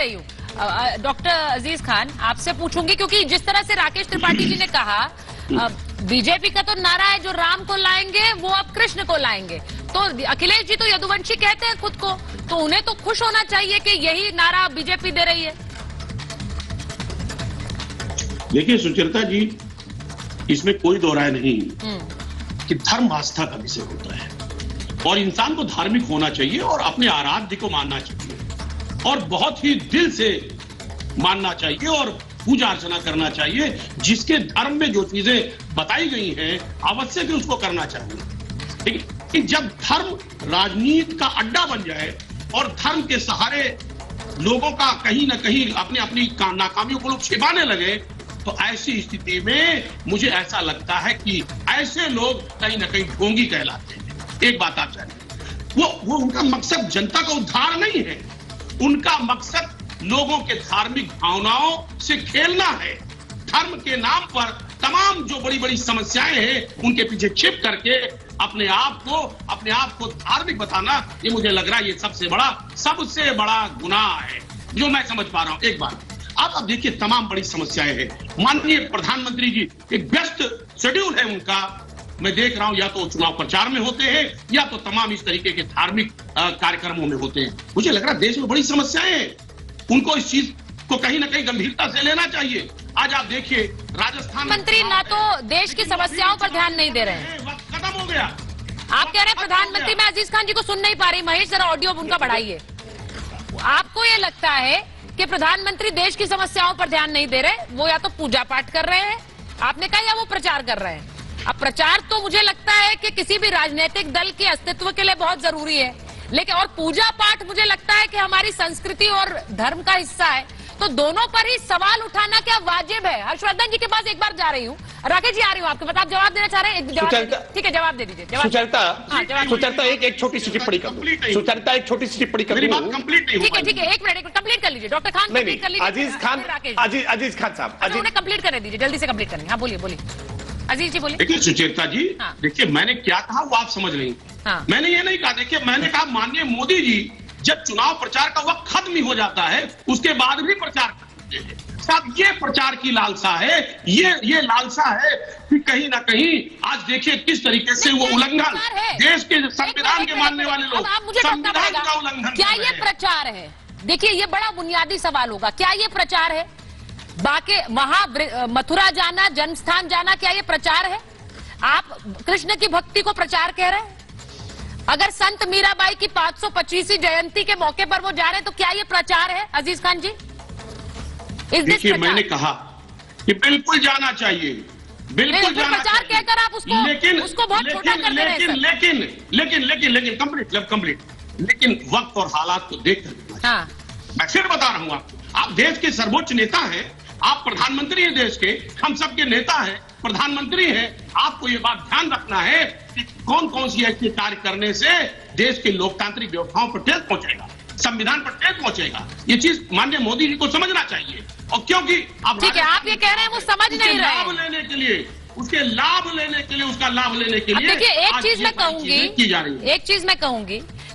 रही हूँ। डॉक्टर अजीज खान, आपसे पूछूंगी, क्योंकि जिस तरह से राकेश त्रिपाठी जी ने कहा, बीजेपी का तो नारा है जो राम को लाएंगे वो अब कृष्ण को लाएंगे, तो अखिलेश जी तो यदुवंशी कहते हैं खुद को, तो उन्हें तो खुश होना चाहिए कि यही नारा बीजेपी दे रही है। देखिए सुचरिता जी, इसमें कोई दो राय नहीं कि धर्म आस्था का विषय होता है और इंसान को धार्मिक होना चाहिए और अपने आराध्य को मानना चाहिए और बहुत ही दिल से मानना चाहिए और पूजा अर्चना करना चाहिए। जिसके धर्म में जो चीजें बताई गई हैं आवश्यक है उसको करना चाहिए। लेकिन जब धर्म राजनीति का अड्डा बन जाए और धर्म के सहारे लोगों का कहीं ना कहीं अपनी अपनी नाकामियों को लोग छिपाने लगे, तो ऐसी स्थिति में मुझे ऐसा लगता है कि ऐसे लोग कहीं ना कहीं ढोंगी कहलाते हैं। एक बात आप जानिए, वो उनका मकसद जनता का उद्धार नहीं है, उनका मकसद लोगों के धार्मिक भावनाओं से खेलना है। धर्म के नाम पर तमाम जो बड़ी बड़ी समस्याएं हैं उनके पीछे छिप करके अपने आप को धार्मिक बताना, ये मुझे लग रहा है ये सबसे बड़ा गुनाह है जो मैं समझ पा रहा हूं। एक बात आप देखिए, तमाम बड़ी समस्याएं हैं। माननीय प्रधानमंत्री जी, एक व्यस्त शेड्यूल है उनका, मैं देख रहा हूं, या तो चुनाव प्रचार में होते हैं या तो तमाम इस तरीके के धार्मिक कार्यक्रमों में होते हैं। मुझे लग रहा है देश में बड़ी समस्याएं हैं, उनको इस चीज को कहीं ना कहीं गंभीरता से लेना चाहिए। आज आप देखिए राजस्थान मंत्री ना तो देश की समस्याओं पर ध्यान नहीं दे रहे हैं, वक्त खत्म हो गया। आप कह रहे हैं प्रधानमंत्री, मैं अजीज खान जी को सुन नहीं पा रही, महेश जरा ऑडियो उनका बढ़ाइए। आपको ये लगता है कि प्रधानमंत्री देश की समस्याओं पर ध्यान नहीं दे रहे, वो या तो पूजा पाठ कर रहे हैं, आपने कहा, या वो प्रचार कर रहे हैं। अब प्रचार तो मुझे लगता है कि किसी भी राजनीतिक दल के अस्तित्व के लिए बहुत जरूरी है, लेकिन और पूजा पाठ मुझे लगता है कि हमारी संस्कृति और धर्म का हिस्सा है, तो दोनों पर ही सवाल उठाना क्या वाजिब है? हर्षवर्धन जी के पास एक बार जा रही हूँ, राकेश जी आ रही हूँ आपके पास, आप जवाब देना चाह रहे हैं? ठीक है, जवाब दे दीजिए। सुचरिता एक छोटी सी टिप्पणी कर दूं। सुचरिता एक छोटी सी टिप्पणी कर दूं। ठीक है, एक मिनट कंप्लीट कर लीजिए डॉक्टर खान, कंप्लीट कर लीजिए। अजीज खान साहब, उन्हें कंप्लीट कर दीजिए, जल्दी से कंप्लीट करेंगे। हाँ बोलिए अजीज जी बोलिए। देखिए सुचेता जी, देखिए मैंने क्या कहा वो आप समझ नहीं। मैंने ये नहीं कहा, देखिए मैंने कहा माननीय मोदी जी जब चुनाव प्रचार का वक्त खत्म ही हो जाता है उसके बाद भी प्रचार करते हैं। साहब ये प्रचार की लालसा है, ये लालसा है कि कहीं ना कहीं आज देखिए किस तरीके से वो उल्लंघन, देश के संविधान के मानने वाले लोग संविधान का उल्लंघन। क्या ये प्रचार है? देखिए ये बड़ा बुनियादी सवाल होगा, क्या ये प्रचार है? बाकी वहां मथुरा जाना, जन्मस्थान जाना, क्या ये प्रचार है? आप कृष्ण की भक्ति को प्रचार कह रहे हैं? अगर संत मीराबाई की 525वीं जयंती के मौके पर वो जा रहे हैं तो क्या ये प्रचार है अजीज खान जी? देखिए मैंने कहा कि बिल्कुल जाना चाहिए, बिल्कुल जाना प्रचार चाहिए, कहकर आप उसको बहुत छोटा कर दे रहे हैं। लेकिन लेकिन वक्त और हालात को देख कर मैं फिर बता रहा हूं आपको, आप देश के सर्वोच्च नेता हैं, आप प्रधानमंत्री हैं देश के, हम सबके नेता हैं, प्रधानमंत्री हैं। आपको ये बात ध्यान रखना है कि कौन कौन सी ऐसे कार्य करने से देश के लोकतांत्रिक व्यवस्थाओं पर ठेस पहुंचेगा, संविधान पर ठेस पहुंचेगा। ये चीज माननीय मोदी जी को समझना चाहिए। और क्योंकि आप ठीक है, आप ये कह रहे हैं वो समझ नहीं रहे, लाभ लेने के लिए, उसका लाभ लेने के लिए देखिए एक चीज मैं कहूंगी